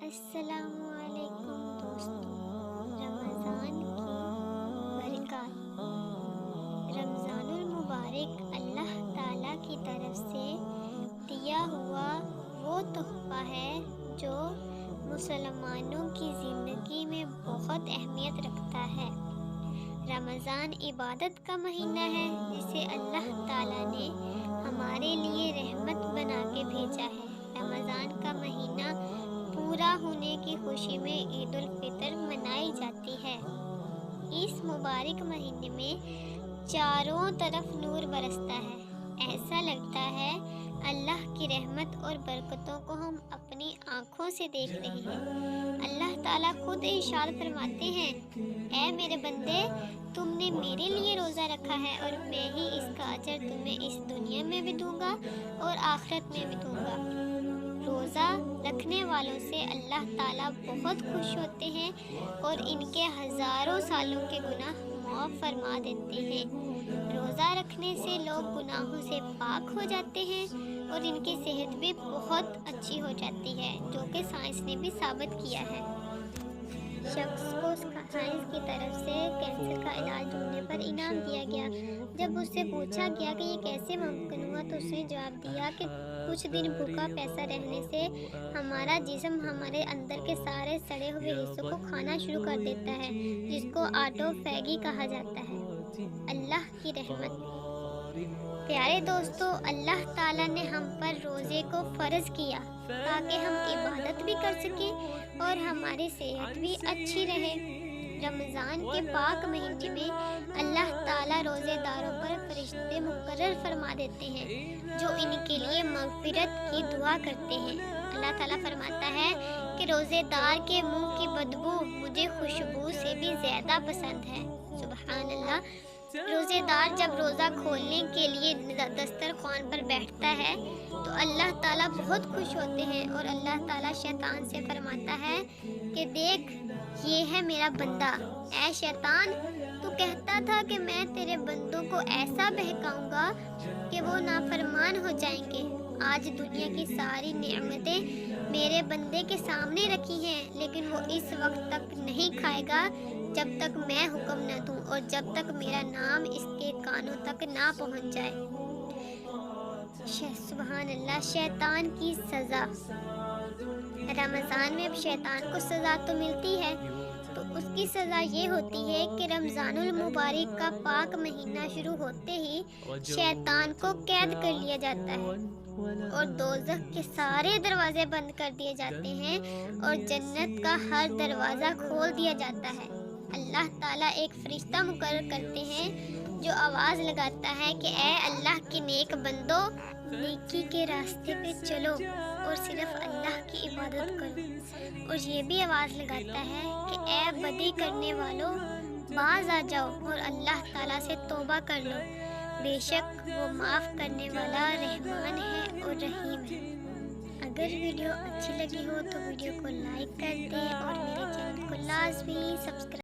السلام علیکم دوستوں، رمضان کی برکات۔ رمضان المبارک اللہ تعالیٰ کی طرف سے دیا ہوا وہ تحفہ ہے جو مسلمانوں کی زندگی میں بہت اہمیت رکھتا ہے۔ رمضان عبادت کا مہینہ ہے جسے اللہ تعالیٰ نے ہمارے لیے رحمت بنا کے بھیجا ہے۔ رمضان کا مہینہ پورا ہونے کی خوشی میں عید الفطر منائی جاتی ہے۔ اس مبارک مہینے میں چاروں طرف نور برستا ہے، ایسا لگتا ہے اللہ کی رحمت اور برکتوں کو ہم اپنی آنکھوں سے دیکھ رہے ہیں۔ اللہ تعالیٰ خود ارشاد فرماتے ہیں، اے میرے بندے، تم نے میرے لیے روزہ رکھا ہے اور میں ہی اس کا اجر تمہیں اس دنیا میں بھی دوں گا اور آخرت میں بھی دوں گا۔ روزہ رکھنے والوں سے اللہ تعالیٰ بہت خوش ہوتے ہیں اور ان کے ہزاروں سالوں کے گناہ معاف فرما دیتے ہیں۔ روزہ رکھنے سے لوگ گناہوں سے پاک ہو جاتے ہیں اور ان کی صحت بھی بہت اچھی ہو جاتی ہے، جو کہ سائنس نے بھی ثابت کیا ہے۔ شخص کو سائنس کی طرف سے کینسر کا علاج ڈھونڈنے پر انعام دیا گیا۔ جب اس سے پوچھا گیا کہ یہ کیسے ممکن ہوا تو اس نے جواب دیا کہ کچھ دن بھوکا پیاسا رہنے سے ہمارا جسم ہمارے اندر کے سارے سڑے ہوئے حصوں کو کھانا شروع کر دیتا ہے، جس کو آٹوفیگی کہا جاتا ہے۔ اللہ کی رحمت۔ پیارے دوستو، اللہ تعالیٰ نے ہم پر روزے کو فرض کیا تاکہ ہم عبادت بھی کر سکیں اور ہماری صحت بھی اچھی رہے۔ رمضان کے پاک مہینے میں اللہ تعالیٰ روزے داروں پر فرشتے مقرر فرما دیتے ہیں جو ان کے لیے مغفرت کی دعا کرتے ہیں۔ اللہ تعالیٰ فرماتا ہے کہ روزے دار کے منہ کی بدبو مجھے خوشبو سے بھی زیادہ پسند ہے۔ سبحان اللہ۔ روزے دار جب روزہ کھولنے کے لیے دسترخوان پر بیٹھتا ہے تو اللہ تعالیٰ بہت خوش ہوتے ہیں اور اللہ تعالیٰ شیطان سے فرماتا ہے کہ دیکھ، یہ ہے میرا بندہ۔ اے شیطان، تو کہتا تھا کہ میں تیرے بندوں کو ایسا بہکاؤں گا کہ وہ نافرمان ہو جائیں گے۔ آج دنیا کی ساری نعمتیں میرے بندے کے سامنے رکھی ہیں، لیکن وہ اس وقت تک نہیں کھائے گا جب تک میں حکم نہ دوں اور جب تک میرا نام اس کے کانوں تک نہ پہنچ جائے۔ سبحان اللہ۔ شیطان کی سزا۔ رمضان میں اب شیطان کو سزا تو ملتی ہے، تو اس کی سزا یہ ہوتی ہے کہ رمضان المبارک کا پاک مہینہ شروع ہوتے ہی شیطان کو قید کر لیا جاتا ہے اور دوزخ کے سارے دروازے بند کر دیے جاتے ہیں اور جنت کا ہر دروازہ کھول دیا جاتا ہے۔ اللہ تعالیٰ ایک فرشتہ مقرر کرتے ہیں جو آواز لگاتا ہے کہ اے اللہ کے نیک بندو، نیکی کے راستے پہ چلو اور صرف اللہ کی عبادت کرو، اور یہ بھی آواز لگاتا ہے کہ اے بدی کرنے والوں، باز آ جاؤ اور اللہ تعالیٰ سے توبہ کر لو، بے شک وہ معاف کرنے والا رحمان ہے اور رحیم ہے۔ اگر ویڈیو اچھی لگی ہو تو ویڈیو کو لائک کر دیں اور میرے چینل کو لازمی سبسکرائب